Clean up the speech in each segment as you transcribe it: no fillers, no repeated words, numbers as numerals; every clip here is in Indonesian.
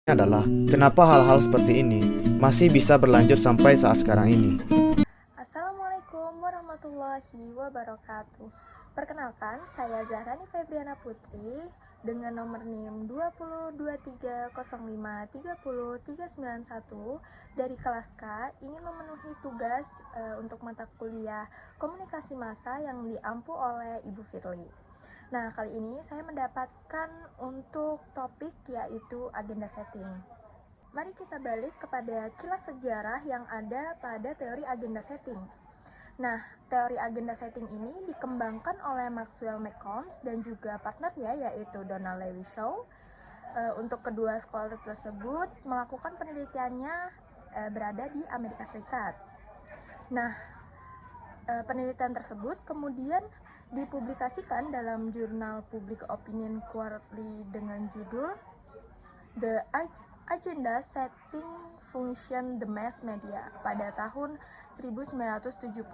Adalah kenapa hal-hal seperti ini masih bisa berlanjut sampai saat sekarang ini. Assalamualaikum warahmatullahi wabarakatuh. Perkenalkan, saya Zahrani Febriana Putri dengan nomor NIM 2023053031 dari kelas K ingin memenuhi tugas untuk mata kuliah komunikasi massa yang diampu oleh Ibu Firly. Nah, kali ini saya mendapatkan untuk topik yaitu agenda setting. Mari kita balik kepada kilas sejarah yang ada pada teori agenda setting. Nah, teori agenda setting ini dikembangkan oleh Maxwell McCombs dan juga partnernya yaitu Donald Lewis Shaw. Untuk kedua scholar tersebut melakukan penelitiannya berada di Amerika Serikat. Nah, penelitian tersebut kemudian dipublikasikan dalam jurnal Public Opinion Quarterly dengan judul The Agenda Setting Function the Mass Media pada tahun 1972.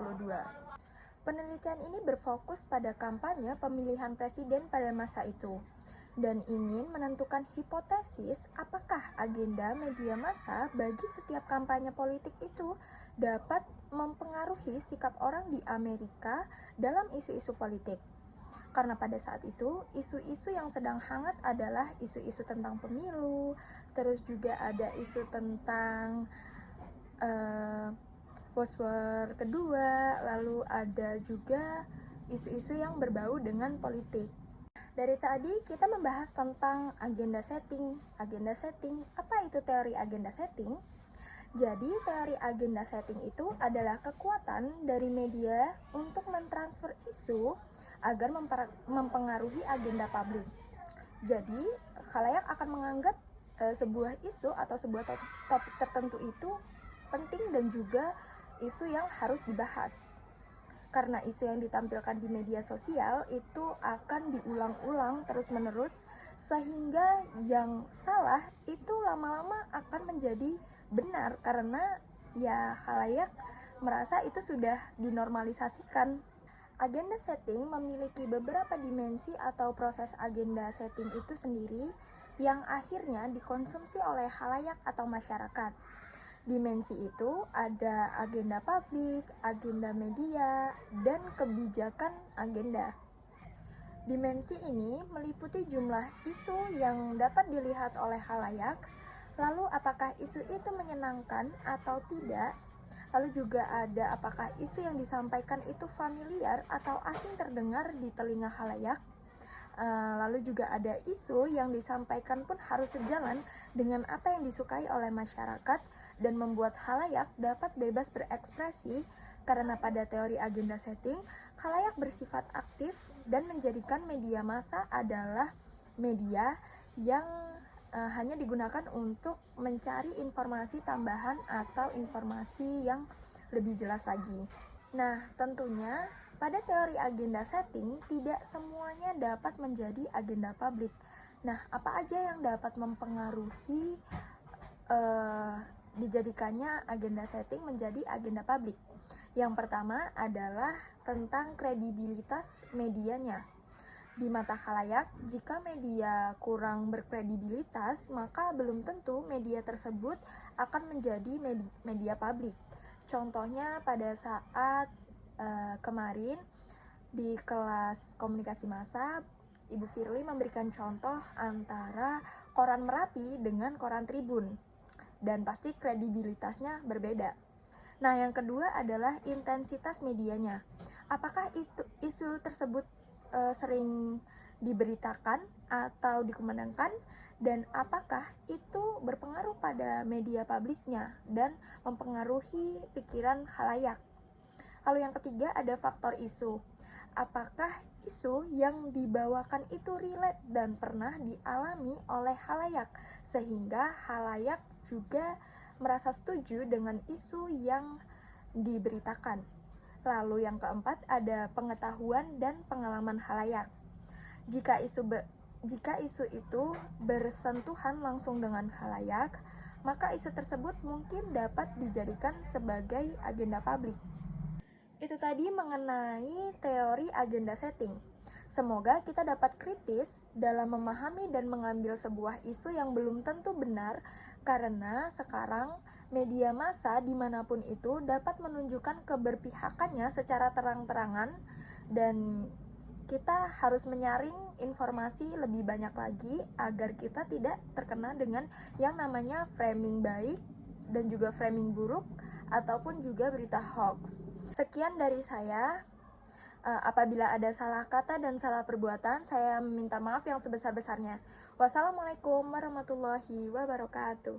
Penelitian ini berfokus pada kampanye pemilihan presiden pada masa itu dan ingin menentukan hipotesis apakah agenda media massa bagi setiap kampanye politik itu dapat mempengaruhi sikap orang di Amerika dalam isu-isu politik. Karena pada saat itu, isu-isu yang sedang hangat adalah isu-isu tentang pemilu, terus juga ada isu tentang Boswell kedua, lalu ada juga isu-isu yang berbau dengan politik. Dari tadi kita membahas tentang agenda setting. Agenda setting, apa itu teori agenda setting? Jadi, teori agenda setting itu adalah kekuatan dari media untuk mentransfer isu agar mempengaruhi agenda publik. Jadi, khalayak akan menganggap sebuah isu atau sebuah topik tertentu itu penting dan juga isu yang harus dibahas. Karena isu yang ditampilkan di media sosial itu akan diulang-ulang terus-menerus sehingga yang salah itu lama-lama akan menjadi benar karena ya khalayak merasa itu sudah dinormalisasikan. Agenda setting memiliki beberapa dimensi atau proses agenda setting itu sendiri yang akhirnya dikonsumsi oleh khalayak atau masyarakat. Dimensi itu ada agenda publik, agenda media, dan kebijakan agenda. Dimensi ini meliputi jumlah isu yang dapat dilihat oleh khalayak, lalu apakah isu itu menyenangkan atau tidak, lalu juga ada apakah isu yang disampaikan itu familiar atau asing terdengar di telinga khalayak, lalu juga ada isu yang disampaikan pun harus sejalan dengan apa yang disukai oleh masyarakat dan membuat khalayak dapat bebas berekspresi karena pada teori agenda setting, khalayak bersifat aktif dan menjadikan media massa adalah media yang hanya digunakan untuk mencari informasi tambahan atau informasi yang lebih jelas lagi. Nah, tentunya pada teori agenda setting tidak semuanya dapat menjadi agenda publik. Nah, apa aja yang dapat mempengaruhi dijadikannya agenda setting menjadi agenda publik? Yang pertama adalah tentang kredibilitas medianya. Di mata khalayak, jika media kurang berkredibilitas, maka belum tentu media tersebut akan menjadi media publik. Contohnya pada saat kemarin di kelas komunikasi massa, Ibu Firly memberikan contoh antara koran Merapi dengan koran Tribun, dan pasti kredibilitasnya berbeda. Nah, yang kedua adalah intensitas medianya. Apakah isu tersebut sering diberitakan atau dikumandangkan, dan apakah itu berpengaruh pada media publiknya dan mempengaruhi pikiran khalayak. Lalu yang ketiga ada faktor isu. Apakah isu yang dibawakan itu relate dan pernah dialami oleh khalayak sehingga khalayak juga merasa setuju dengan isu yang diberitakan. Lalu yang keempat ada pengetahuan dan pengalaman khalayak. Jika isu itu bersentuhan langsung dengan khalayak, maka isu tersebut mungkin dapat dijadikan sebagai agenda publik. Itu tadi mengenai teori agenda setting. Semoga kita dapat kritis dalam memahami dan mengambil sebuah isu yang belum tentu benar, karena sekarang media massa dimanapun itu dapat menunjukkan keberpihakannya secara terang-terangan, dan kita harus menyaring informasi lebih banyak lagi agar kita tidak terkena dengan yang namanya framing baik dan juga framing buruk ataupun juga berita hoax. Sekian dari saya. Apabila ada salah kata dan salah perbuatan, saya meminta maaf yang sebesar-besarnya. Wassalamualaikum warahmatullahi wabarakatuh.